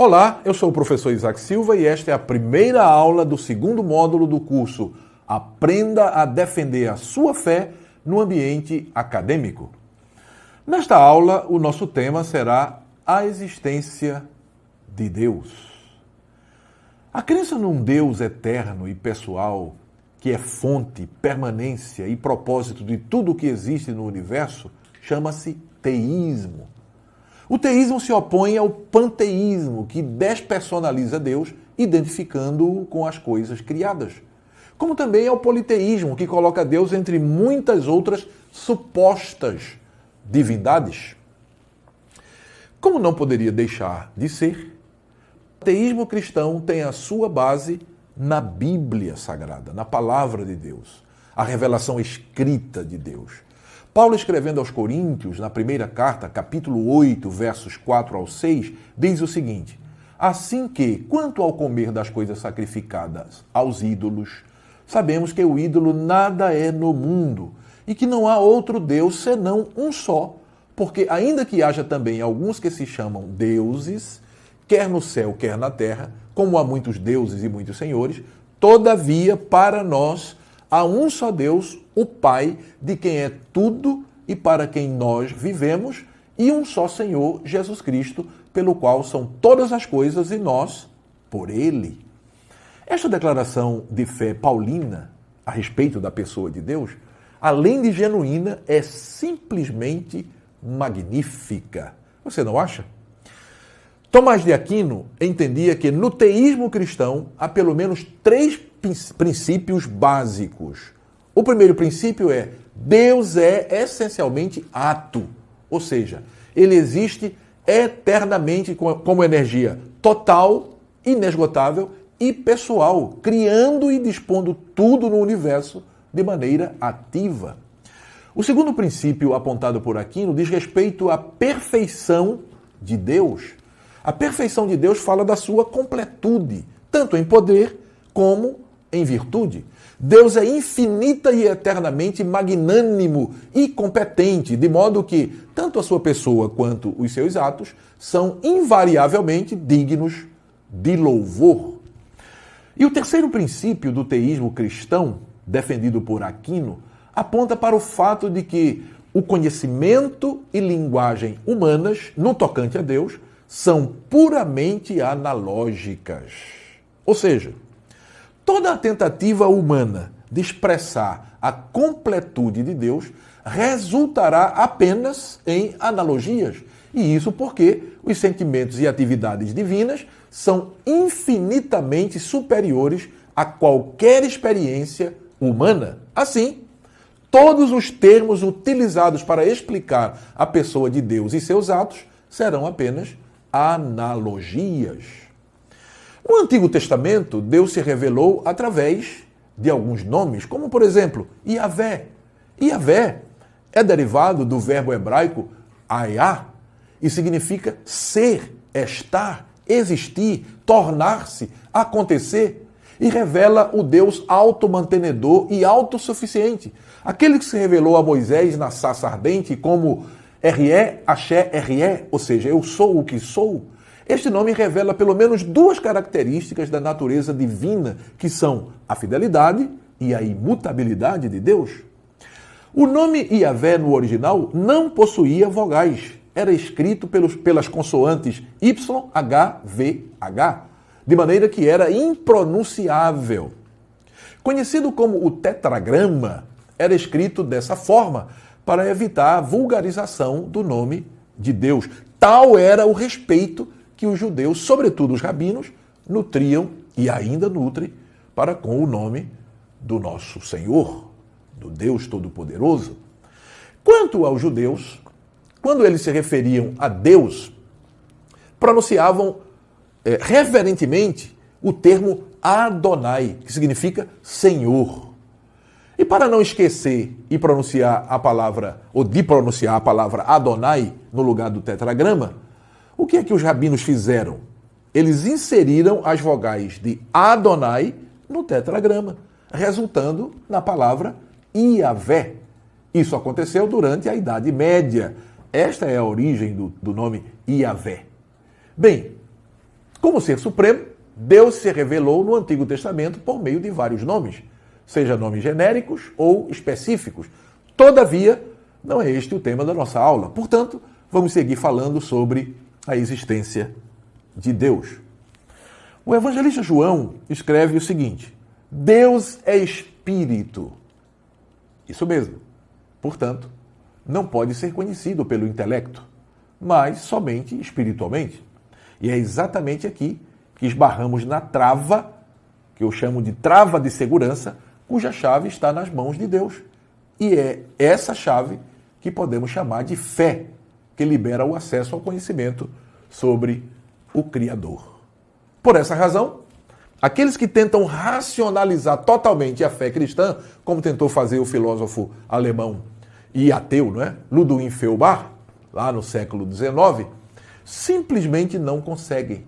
Olá, eu sou o professor Isaac Silva e esta é a primeira aula do segundo módulo do curso Aprenda a Defender a Sua Fé no Ambiente Acadêmico. Nesta aula, o nosso tema será a existência de Deus. A crença num Deus eterno e pessoal, que é fonte, permanência e propósito de tudo o que existe no universo, chama-se teísmo. O teísmo se opõe ao panteísmo, que despersonaliza Deus, identificando-o com as coisas criadas. Como também ao politeísmo, que coloca Deus entre muitas outras supostas divindades. Como não poderia deixar de ser, o teísmo cristão tem a sua base na Bíblia Sagrada, na Palavra de Deus, a revelação escrita de Deus. Paulo, escrevendo aos Coríntios, na primeira carta, capítulo 8, versos 4 ao 6, diz o seguinte: assim que, quanto ao comer das coisas sacrificadas aos ídolos, sabemos que o ídolo nada é no mundo e que não há outro Deus senão um só, porque ainda que haja também alguns que se chamam deuses, quer no céu, quer na terra, como há muitos deuses e muitos senhores, todavia, para nós, há um só Deus, o Pai, de quem é tudo e para quem nós vivemos, e um só Senhor, Jesus Cristo, pelo qual são todas as coisas e nós, por Ele. Esta declaração de fé paulina a respeito da pessoa de Deus, além de genuína, é simplesmente magnífica. Você não acha? Tomás de Aquino entendia que no teísmo cristão há pelo menos 3 princípios básicos. O primeiro princípio é: Deus é essencialmente ato, ou seja, ele existe eternamente como energia total, inesgotável e pessoal, criando e dispondo tudo no universo de maneira ativa. O segundo princípio apontado por Aquino diz respeito à perfeição de Deus. A perfeição de Deus fala da sua completude, tanto em poder como em virtude. Deus é infinita e eternamente magnânimo e competente, de modo que tanto a sua pessoa quanto os seus atos são invariavelmente dignos de louvor. E o terceiro princípio do teísmo cristão, defendido por Aquino, aponta para o fato de que o conhecimento e linguagem humanas, no tocante a Deus, são puramente analógicas. Ou seja, toda a tentativa humana de expressar a completude de Deus resultará apenas em analogias. E isso porque os sentimentos e atividades divinas são infinitamente superiores a qualquer experiência humana. Assim, todos os termos utilizados para explicar a pessoa de Deus e seus atos serão apenas analogias. No Antigo Testamento, Deus se revelou através de alguns nomes, como, por exemplo, Iavé. Iavé é derivado do verbo hebraico ayá e significa ser, estar, existir, tornar-se, acontecer, e revela o Deus automantenedor e autossuficiente, aquele que se revelou a Moisés na sarça ardente como R-E, Axé, R-E, ou seja, eu sou o que sou. Este nome revela pelo menos 2 características da natureza divina, que são a fidelidade e a imutabilidade de Deus. O nome Iavé no original não possuía vogais. Era escrito pelas consoantes Y, H, V, H, de maneira que era impronunciável. Conhecido como o tetragrama, era escrito dessa forma para evitar a vulgarização do nome de Deus. Tal era o respeito que os judeus, sobretudo os rabinos, nutriam e ainda nutrem para com o nome do nosso Senhor, do Deus Todo-Poderoso. Quanto aos judeus, quando eles se referiam a Deus, pronunciavam reverentemente o termo Adonai, que significa Senhor. E para não esquecer e pronunciar a palavra, ou de pronunciar a palavra Adonai no lugar do tetragrama, o que é que os rabinos fizeram? Eles inseriram as vogais de Adonai no tetragrama, resultando na palavra Iavé. Isso aconteceu durante a Idade Média. Esta é a origem do nome Iavé. Bem, Como ser supremo, Deus se revelou no Antigo Testamento por meio de vários nomes, seja nomes genéricos ou específicos. Todavia, não é este o tema da nossa aula. Portanto, vamos seguir falando sobre a existência de Deus. O evangelista João escreve o seguinte: Deus é espírito. Isso mesmo. Portanto, não pode ser conhecido pelo intelecto, mas somente espiritualmente. E é exatamente aqui que esbarramos na trava, que eu chamo de trava de segurança, cuja chave está nas mãos de Deus. E é essa chave que podemos chamar de fé, que libera o acesso ao conhecimento sobre o Criador. Por essa razão, aqueles que tentam racionalizar totalmente a fé cristã, como tentou fazer o filósofo alemão e ateu, não é? Ludwig Feuerbach, lá no século XIX, simplesmente não conseguem.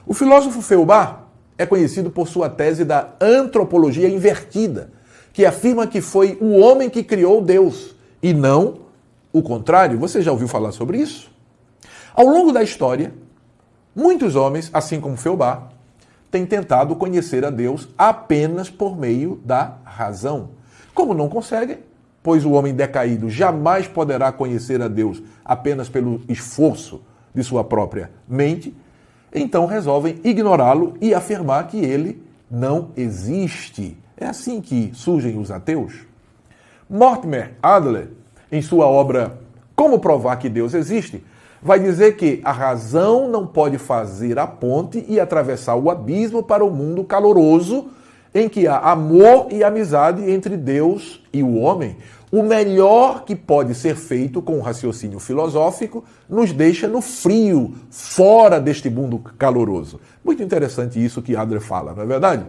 O filósofo Feuerbach é conhecido por sua tese da antropologia invertida, que afirma que foi o homem que criou Deus e não o contrário. Você já ouviu falar sobre isso? Ao longo da história, muitos homens, assim como Feuerbach, têm tentado conhecer a Deus apenas por meio da razão. Como não conseguem, pois o homem decaído jamais poderá conhecer a Deus apenas pelo esforço de sua própria mente, então resolvem ignorá-lo e afirmar que ele não existe. É assim que surgem os ateus. Mortimer Adler, em sua obra Como Provar que Deus Existe, vai dizer que a razão não pode fazer a ponte e atravessar o abismo para o mundo caloroso em que há amor e amizade entre Deus e o homem. O melhor que pode ser feito com o raciocínio filosófico nos deixa no frio, fora deste mundo caloroso. Muito interessante isso que Adler fala, não é verdade?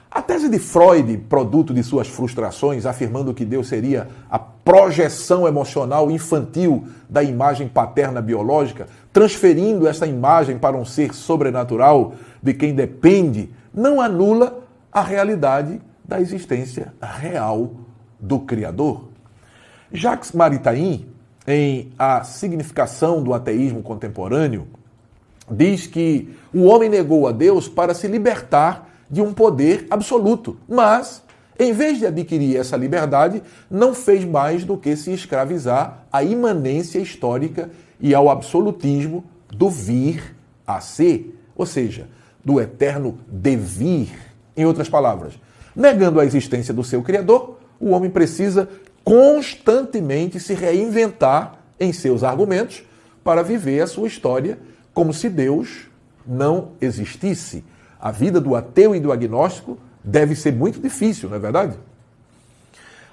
A tese de Freud, produto de suas frustrações, afirmando que Deus seria a projeção emocional infantil da imagem paterna biológica, transferindo essa imagem para um ser sobrenatural de quem depende, não anula a realidade da existência real do Criador. Jacques Maritain, em A Significação do Ateísmo Contemporâneo, diz que o homem negou a Deus para se libertar de um poder absoluto, mas, em vez de adquirir essa liberdade, não fez mais do que se escravizar à imanência histórica e ao absolutismo do vir a ser, ou seja, do eterno devir. Em outras palavras, negando a existência do seu Criador, o homem precisa constantemente se reinventar em seus argumentos para viver a sua história como se Deus não existisse. A vida do ateu e do agnóstico deve ser muito difícil, não é verdade?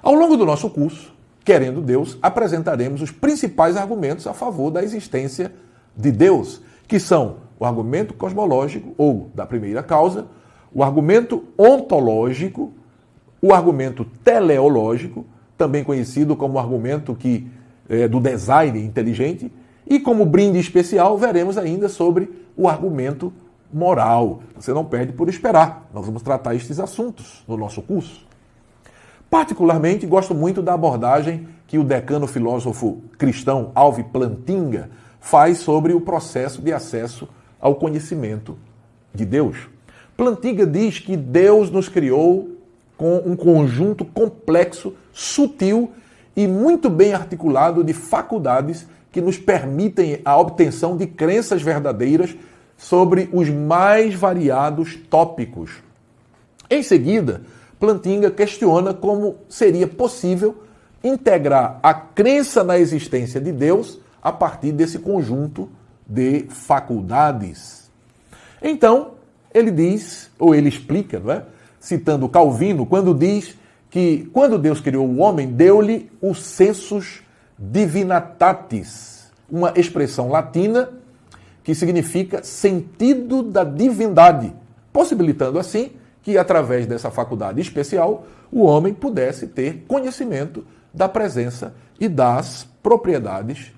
Ao longo do nosso curso, Querendo Deus, apresentaremos os principais argumentos a favor da existência de Deus, que são o argumento cosmológico, ou da primeira causa, o argumento ontológico, o argumento teleológico, também conhecido como argumento do design inteligente, e como brinde especial, veremos ainda sobre o argumento moral. Você não perde por esperar. Nós vamos tratar estes assuntos no nosso curso. Particularmente, gosto muito da abordagem que o decano filósofo cristão Alvin Plantinga faz sobre o processo de acesso ao conhecimento de Deus. Plantinga diz que Deus nos criou com um conjunto complexo, sutil e muito bem articulado de faculdades que nos permitem a obtenção de crenças verdadeiras sobre os mais variados tópicos. Em seguida, Plantinga questiona como seria possível integrar a crença na existência de Deus a partir desse conjunto de faculdades. Então, ele diz, ou ele explica, não é? Citando Calvino, quando diz que quando Deus criou o homem, deu-lhe o sensus divinitatis, uma expressão latina que significa sentido da divindade, possibilitando assim que, através dessa faculdade especial, o homem pudesse ter conhecimento da presença e das propriedades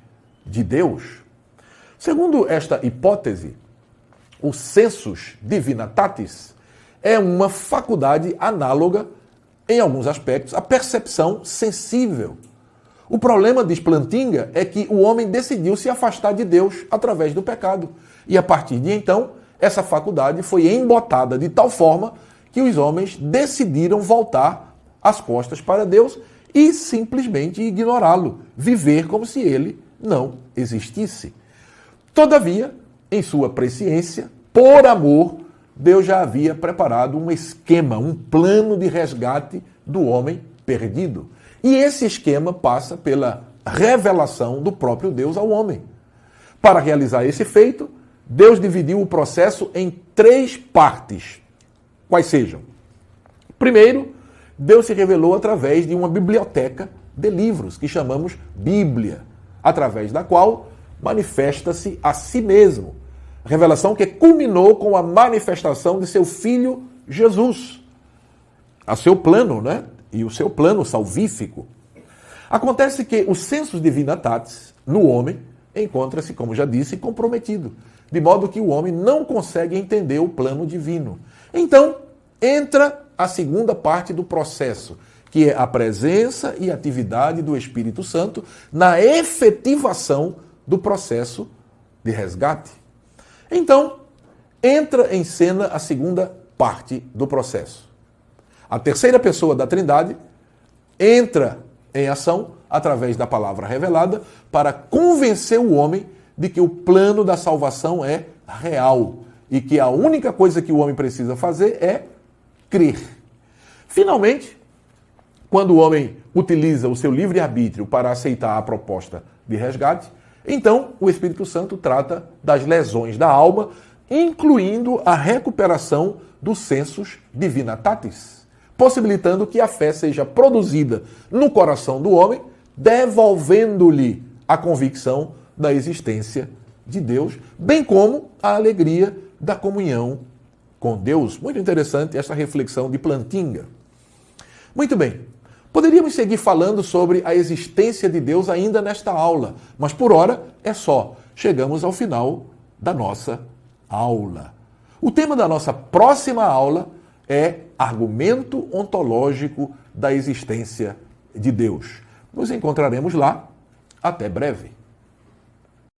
de Deus. Segundo esta hipótese, o sensus divinitatis é uma faculdade análoga, em alguns aspectos, à percepção sensível. O problema, diz Plantinga, é que o homem decidiu se afastar de Deus através do pecado. E a partir de então, essa faculdade foi embotada de tal forma que os homens decidiram voltar as costas para Deus e simplesmente ignorá-lo, viver como se ele não existisse. Todavia, em sua presciência, por amor, Deus já havia preparado um esquema, um plano de resgate do homem perdido. E esse esquema passa pela revelação do próprio Deus ao homem. Para realizar esse feito, Deus dividiu o processo em 3 partes. Quais sejam? Primeiro, Deus se revelou através de uma biblioteca de livros, que chamamos Bíblia, através da qual manifesta-se a si mesmo. Revelação que culminou com a manifestação de seu Filho Jesus. A seu plano, né? E o seu plano salvífico. Acontece que o sensus divinitatis, no homem, encontra-se, como já disse, comprometido, de modo que o homem não consegue entender o plano divino. Então, entra a segunda parte do processo, que é a presença e atividade do Espírito Santo na efetivação do processo de resgate. Então, entra em cena a segunda parte do processo. A terceira pessoa da Trindade entra em ação através da palavra revelada para convencer o homem de que o plano da salvação é real e que a única coisa que o homem precisa fazer é crer. Finalmente, quando o homem utiliza o seu livre-arbítrio para aceitar a proposta de resgate, então o Espírito Santo trata das lesões da alma, incluindo a recuperação do sensus divinitatis, possibilitando que a fé seja produzida no coração do homem, devolvendo-lhe a convicção da existência de Deus, bem como a alegria da comunhão com Deus. Muito interessante essa reflexão de Plantinga. Muito bem, poderíamos seguir falando sobre a existência de Deus ainda nesta aula, mas por hora é só. Chegamos ao final da nossa aula. O tema da nossa próxima aula é argumento ontológico da existência de Deus. Nos encontraremos lá. Até breve.